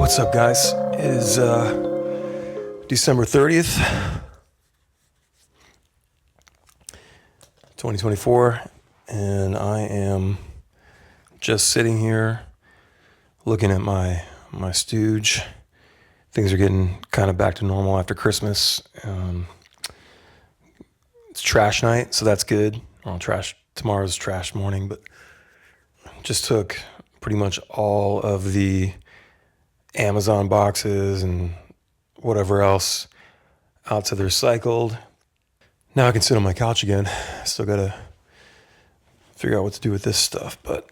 What's up, guys? It is December 30th, 2024, and I am just sitting here looking at my stooge. Things are getting kind of back to normal after Christmas. It's trash night, so that's good. Well, tomorrow's trash morning, but just took pretty much all of the Amazon boxes and whatever else out to the recycled. Now I can sit on my couch again. Still gotta figure out what to do with this stuff, but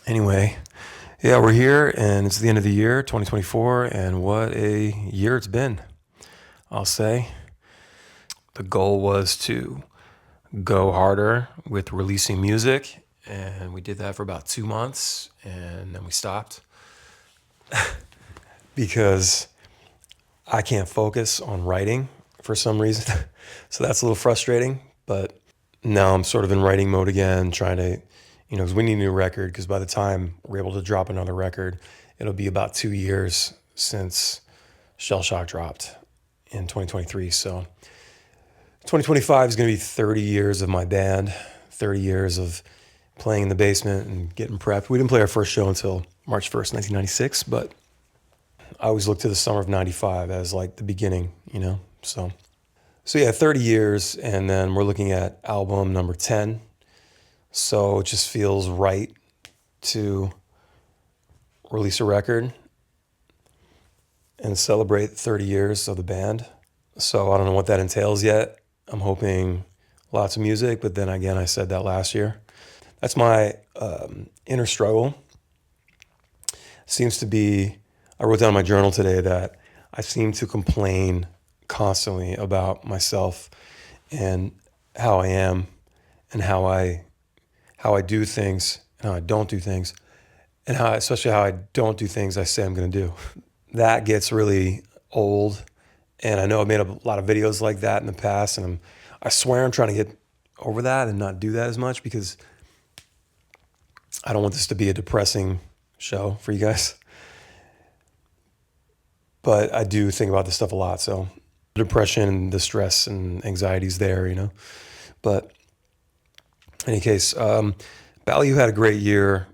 anyway, yeah, we're here and it's the end of the year, 2024, and what a year it's been, I'll say. The goal was to go harder with releasing music, and we did that for about 2 months, and then we stopped because I can't focus on writing for some reason. So that's a little frustrating, but now I'm sort of in writing mode again, trying to, because we need a new record, because by the time we're able to drop another record, it'll be about 2 years since Shell Shock dropped in 2023. So 2025 is going to be 30 years of my band, 30 years of playing in the basement and getting prepped. We didn't play our first show until March 1st, 1996, but I always look to the summer of 95 as like the beginning, So yeah, 30 years, and then we're looking at album number 10. So it just feels right to release a record and celebrate 30 years of the band. So I don't know what that entails yet. I'm hoping lots of music, but then again, I said that last year. That's my inner struggle. Seems to be, I wrote down in my journal today that I seem to complain constantly about myself and how I am and how I do things and how I don't do things, and especially how I don't do things I say I'm going to do. That gets really old, and I know I've made a lot of videos like that in the past, and I swear I'm trying to get over that and not do that as much, because I don't want this to be a depressing show for you guys. But I do think about this stuff a lot, so the depression, the stress, and anxiety's there, But in any case, Ballyhoo had a great year.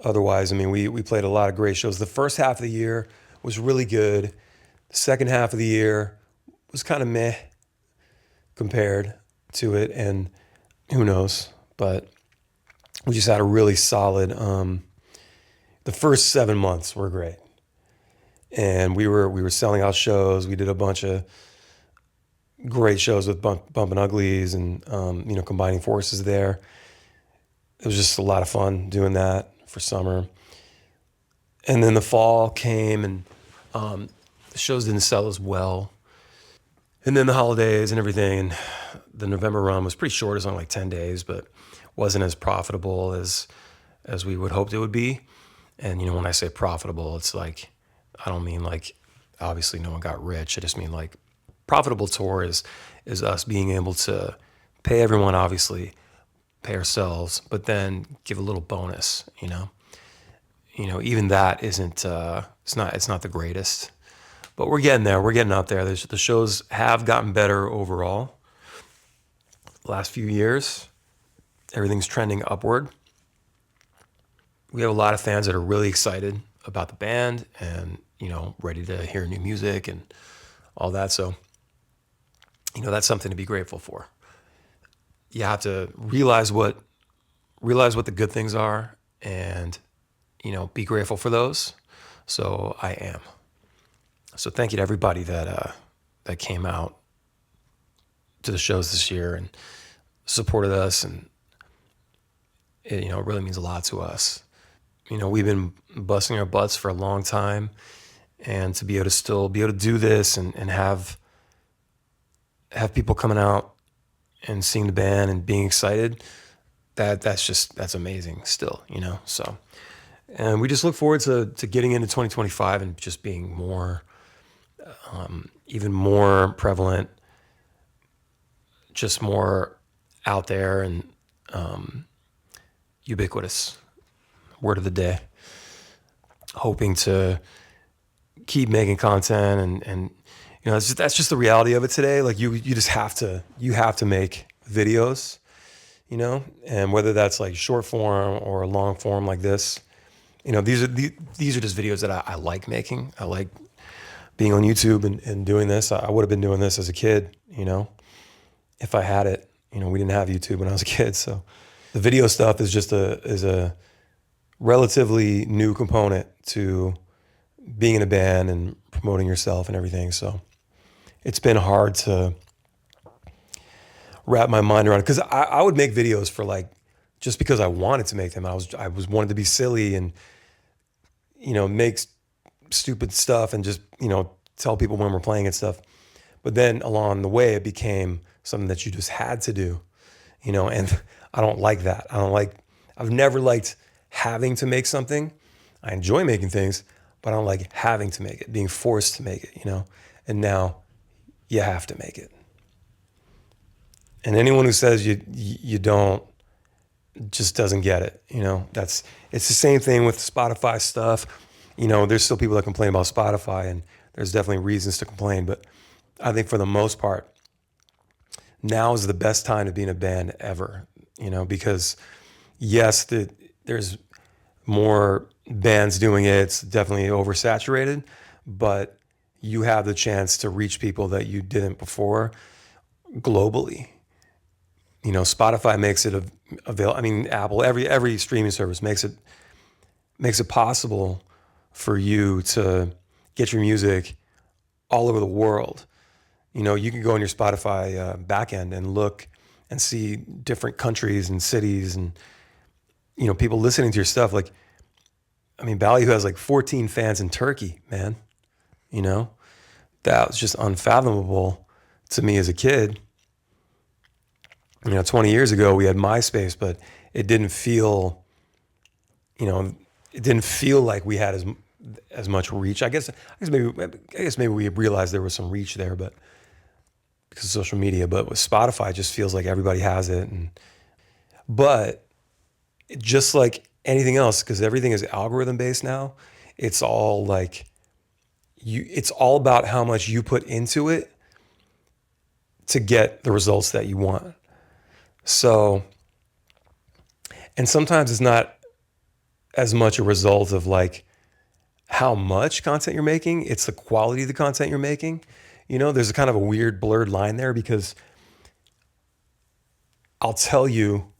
Otherwise, we played a lot of great shows. The first half of the year was really good. The second half of the year was kind of meh compared to it, and who knows, but we just had a really solid, the first 7 months were great. And we were selling out shows. We did a bunch of great shows with Bumpin' Uglies and, combining forces there. It was just a lot of fun doing that for summer. And then the fall came, and the shows didn't sell as well. And then the holidays and everything, and the November run was pretty short. It was only like 10 days, but wasn't as profitable as we would hoped it would be. And, when I say profitable, it's like, I don't mean like, obviously no one got rich. I just mean like profitable tour is us being able to pay everyone, obviously, pay ourselves, but then give a little bonus, even that isn't, it's not the greatest, but we're getting there. We're getting out there. The shows have gotten better overall. Last few years, everything's trending upward. We have a lot of fans that are really excited about the band and, ready to hear new music and all that. So, that's something to be grateful for. You have to realize what the good things are and, be grateful for those. So I am. So thank you to everybody that came out to the shows this year and supported us, and it really means a lot to us. We've been busting our butts for a long time, and to be able to still be able to do this and have people coming out and seeing the band and being excited, that's amazing still, So, and we just look forward to getting into 2025 and just being more, even more prevalent, just more out there and ubiquitous. Word of the day. hoping to keep making content, and that's just the reality of it today. Like you just have to make videos, and whether that's like short form or long form like this, these are just videos that I like making. I like being on YouTube and doing this. I would have been doing this as a kid, if I had it. We didn't have YouTube when I was a kid, so the video stuff is just a relatively new component to being in a band and promoting yourself and everything. So it's been hard to wrap my mind around it, because I would make videos for like, just because I wanted to make them. I was wanted to be silly and make stupid stuff and just tell people when we're playing and stuff. But then along the way, it became something that you just had to do, and I don't like that. I've never liked having to make something. I enjoy making things, but I don't like having to make it, being forced to make it, and now you have to make it. And anyone who says you don't just doesn't get it. It's the same thing with Spotify stuff. There's still people that complain about Spotify, and there's definitely reasons to complain, but I think for the most part, now is the best time to be in a band ever, because yes, there's more bands doing it. It's definitely oversaturated, but you have the chance to reach people that you didn't before globally. Spotify makes it available. I mean, Apple, every streaming service makes it possible for you to get your music all over the world. You can go on your Spotify backend and look and see different countries and cities and, people listening to your stuff. Like, I mean, Ballyhoo has like 14 fans in Turkey, man. That was just unfathomable to me as a kid. 20 years ago we had MySpace, but it didn't feel like we had as much reach. I guess maybe we realized there was some reach there, but because of social media. But with Spotify, it just feels like everybody has it. But just like anything else, because everything is algorithm based now, it's all like it's all about how much you put into it to get the results that you want. So, and sometimes it's not as much a result of like how much content you're making, it's the quality of the content you're making. There's a kind of a weird blurred line there, because I'll tell you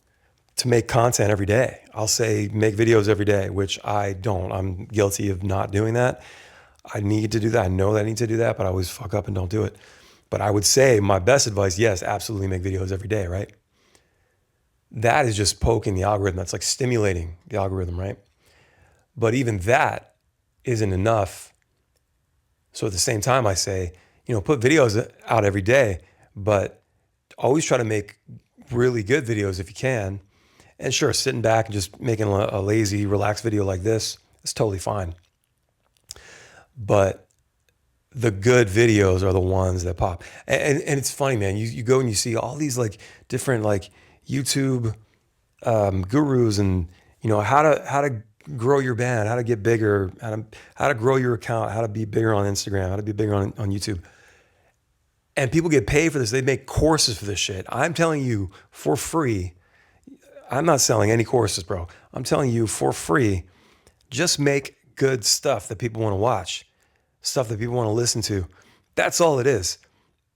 to make content every day. I'll say make videos every day, which I don't. I'm guilty of not doing that. I need to do that. I know that I need to do that, but I always fuck up and don't do it. But I would say my best advice, yes, absolutely make videos every day, right? That is just poking the algorithm. That's like stimulating the algorithm, right? But even that isn't enough. So at the same time, I say, put videos out every day, but always try to make really good videos if you can. And sure, sitting back and just making a lazy, relaxed video like this is totally fine. But the good videos are the ones that pop. And it's funny, man. You go and you see all these like different like YouTube gurus, and how to grow your band, how to get bigger, how to grow your account, how to be bigger on Instagram, how to be bigger on YouTube. And people get paid for this. They make courses for this shit. I'm telling you for free. I'm not selling any courses, bro. I'm telling you for free. Just make good stuff that people want to watch, stuff that people want to listen to. That's all it is.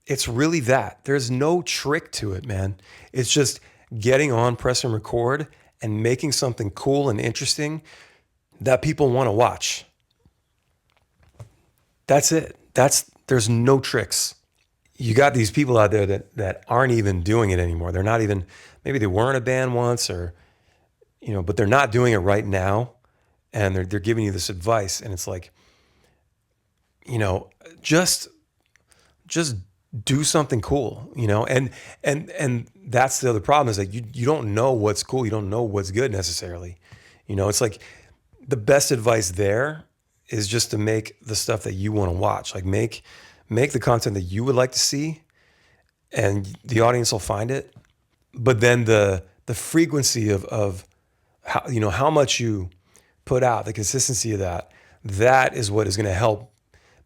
It's really that. There's no trick to it, man. It's just getting on, pressing record, and making something cool and interesting that people want to watch. That's it. There's no tricks. You got these people out there that aren't even doing it anymore. They're not even, maybe they weren't a band once, or, but they're not doing it right now. And they're giving you this advice, and it's like, just do something cool, and that's the other problem, is like you don't know what's cool. You don't know what's good necessarily. It's like the best advice there is just to make the stuff that you want to watch. Like make the content that you would like to see, and the audience will find it. But then the frequency of how much you put out, the consistency of that, that is what is going to help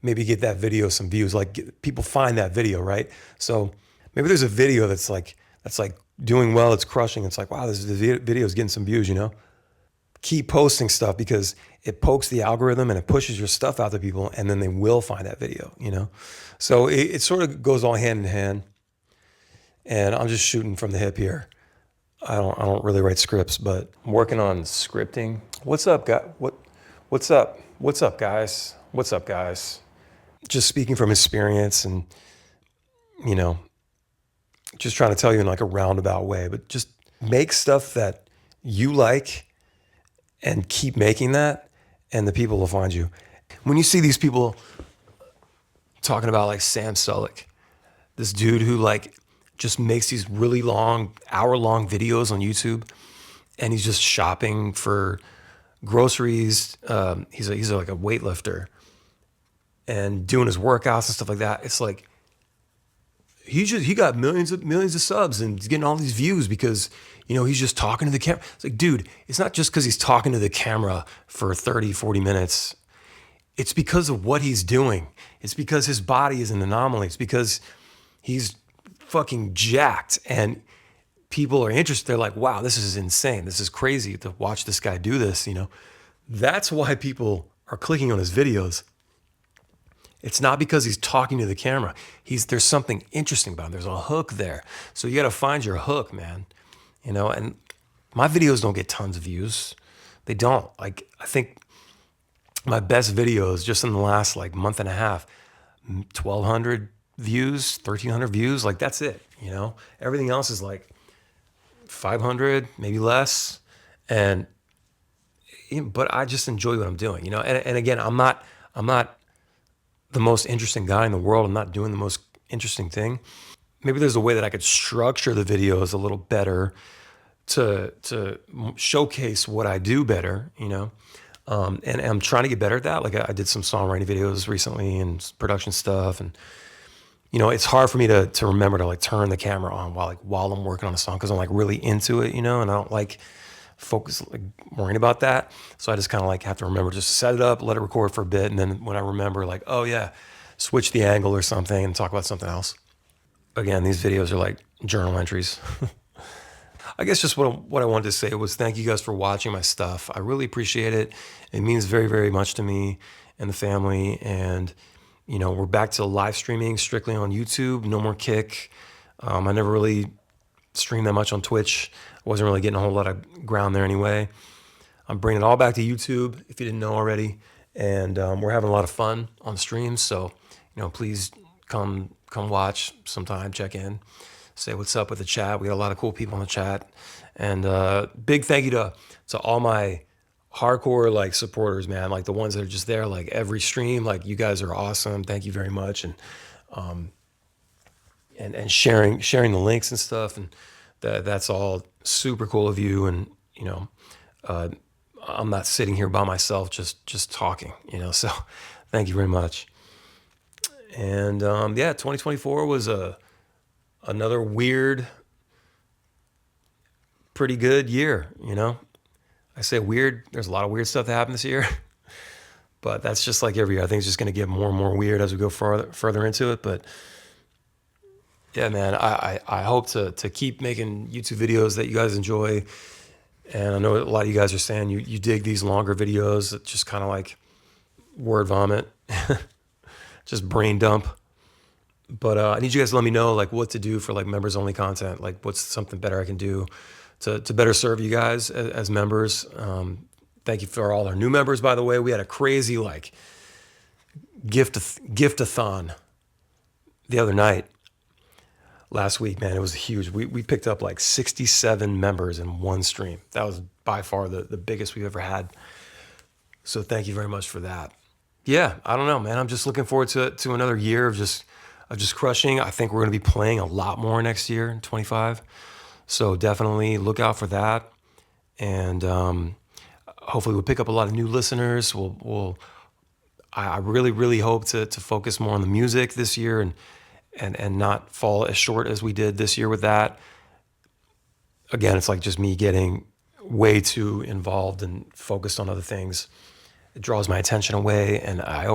maybe get that video some views. Like people find that video, right? So maybe there's a video that's like doing well, it's crushing. It's like, wow, this video is getting some views, you know? Keep posting stuff because it pokes the algorithm and it pushes your stuff out to people, and then they will find that video, you know? So it sort of goes all hand in hand. And I'm just shooting from the hip here. I don't really write scripts, but I'm working on scripting. What's up, guy? What's up? What's up, guys? What's up, guys? Just speaking from experience, and you know, just trying to tell you in like a roundabout way, but just make stuff that you like and keep making that, and the people will find you. When you see these people talking about like Sam Sulek, this dude who like just makes these really long, hour-long videos on YouTube, and he's just shopping for groceries. He's like a weightlifter and doing his workouts and stuff like that. It's like he got millions of subs and he's getting all these views because, you know, he's just talking to the camera. It's like, dude, it's not just because he's talking to the camera for 30, 40 minutes. It's because of what he's doing. It's because his body is an anomaly. It's because he's fucking jacked and people are interested. They're like, wow, this is insane. This is crazy to watch this guy do this, you know? That's why people are clicking on his videos. It's not because he's talking to the camera. There's something interesting about him. There's a hook there. So you got to find your hook, man. You know, and my videos don't get tons of views. They don't. Like, I think my best videos just in the last like month and a half, 1,200 views, 1,300 views. Like, that's it, you know? Everything else is like 500, maybe less. But I just enjoy what I'm doing, you know? And again, I'm not the most interesting guy in the world. I'm not doing the most interesting thing. Maybe there's a way that I could structure the videos a little better to showcase what I do better, you know? And I'm trying to get better at that. Like I did some songwriting videos recently and production stuff. And, you know, it's hard for me to remember to like turn the camera on while I'm working on a song, because I'm like really into it, you know, and I don't like focus, like worrying about that. So I just kind of like have to remember just set it up, let it record for a bit. And then when I remember, like, oh yeah, switch the angle or something and talk about something else. Again, these videos are like journal entries. I guess just what I wanted to say was thank you guys for watching my stuff. I really appreciate it. It means very, very much to me and the family. And, you know, we're back to live streaming strictly on YouTube. No more Kick. I never really streamed that much on Twitch. I wasn't really getting a whole lot of ground there anyway. I'm bringing it all back to YouTube, if you didn't know already. And we're having a lot of fun on the streams. So, you know, please come watch sometime, check in, say what's up with the chat. We got a lot of cool people in the chat. And big thank you to all my hardcore like supporters, man. Like the ones that are just there, like every stream. Like, you guys are awesome. Thank you very much. And sharing the links and stuff. And that's all super cool of you. And, you know, I'm not sitting here by myself just talking, you know. So thank you very much. And yeah, 2024 was another weird, pretty good year, you know. I say weird, there's a lot of weird stuff that happened this year. But that's just like every year. I think it's just going to get more and more weird as we go further into it. But yeah, man, I hope to keep making YouTube videos that you guys enjoy. And I know a lot of you guys are saying you dig these longer videos that just kind of like word vomit, just brain dump. But I need you guys to let me know like what to do for like members only content. Like what's something better I can do to better serve you guys as members. Thank you for all our new members, by the way. We had a crazy like gift-a-thon the other night. Last week, man, it was huge. We picked up like 67 members in one stream. That was by far the biggest we've ever had. So thank you very much for that. Yeah, I don't know, man. I'm just looking forward to another year of just crushing. I think we're going to be playing a lot more next year in 25. So definitely look out for that. And hopefully we'll pick up a lot of new listeners. I really, really hope to focus more on the music this year and not fall as short as we did this year with that. Again, it's like just me getting way too involved and focused on other things it draws my attention away, and I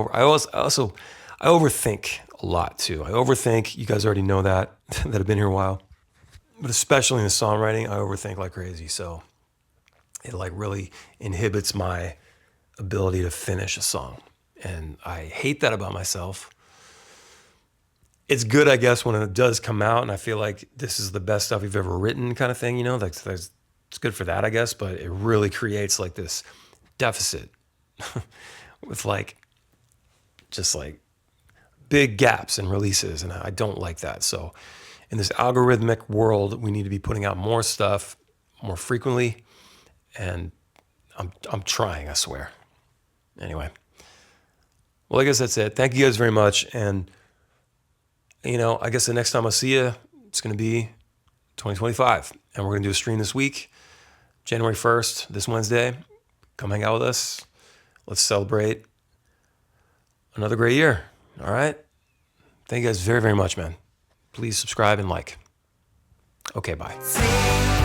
overthink a lot too. I overthink. You guys already know that that have been here a while, but especially in the songwriting, I overthink like crazy. So it like really inhibits my ability to finish a song, and I hate that about myself. It's good, I guess, when it does come out and I feel like this is the best stuff you've ever written, kind of thing. You know, like it's good for that, I guess. But it really creates like this deficit with like just like big gaps in releases, and I don't like that. So in this algorithmic world, we need to be putting out more stuff more frequently, and I'm trying, I swear. Anyway, well, I guess that's it. Thank you guys very much, and I guess the next time I see you, it's going to be 2025, and we're going to do a stream this week, January 1st, this Wednesday. Come hang out with us. Let's celebrate another great year. All right. Thank you guys very, very much, man. Please subscribe and like. Okay, bye.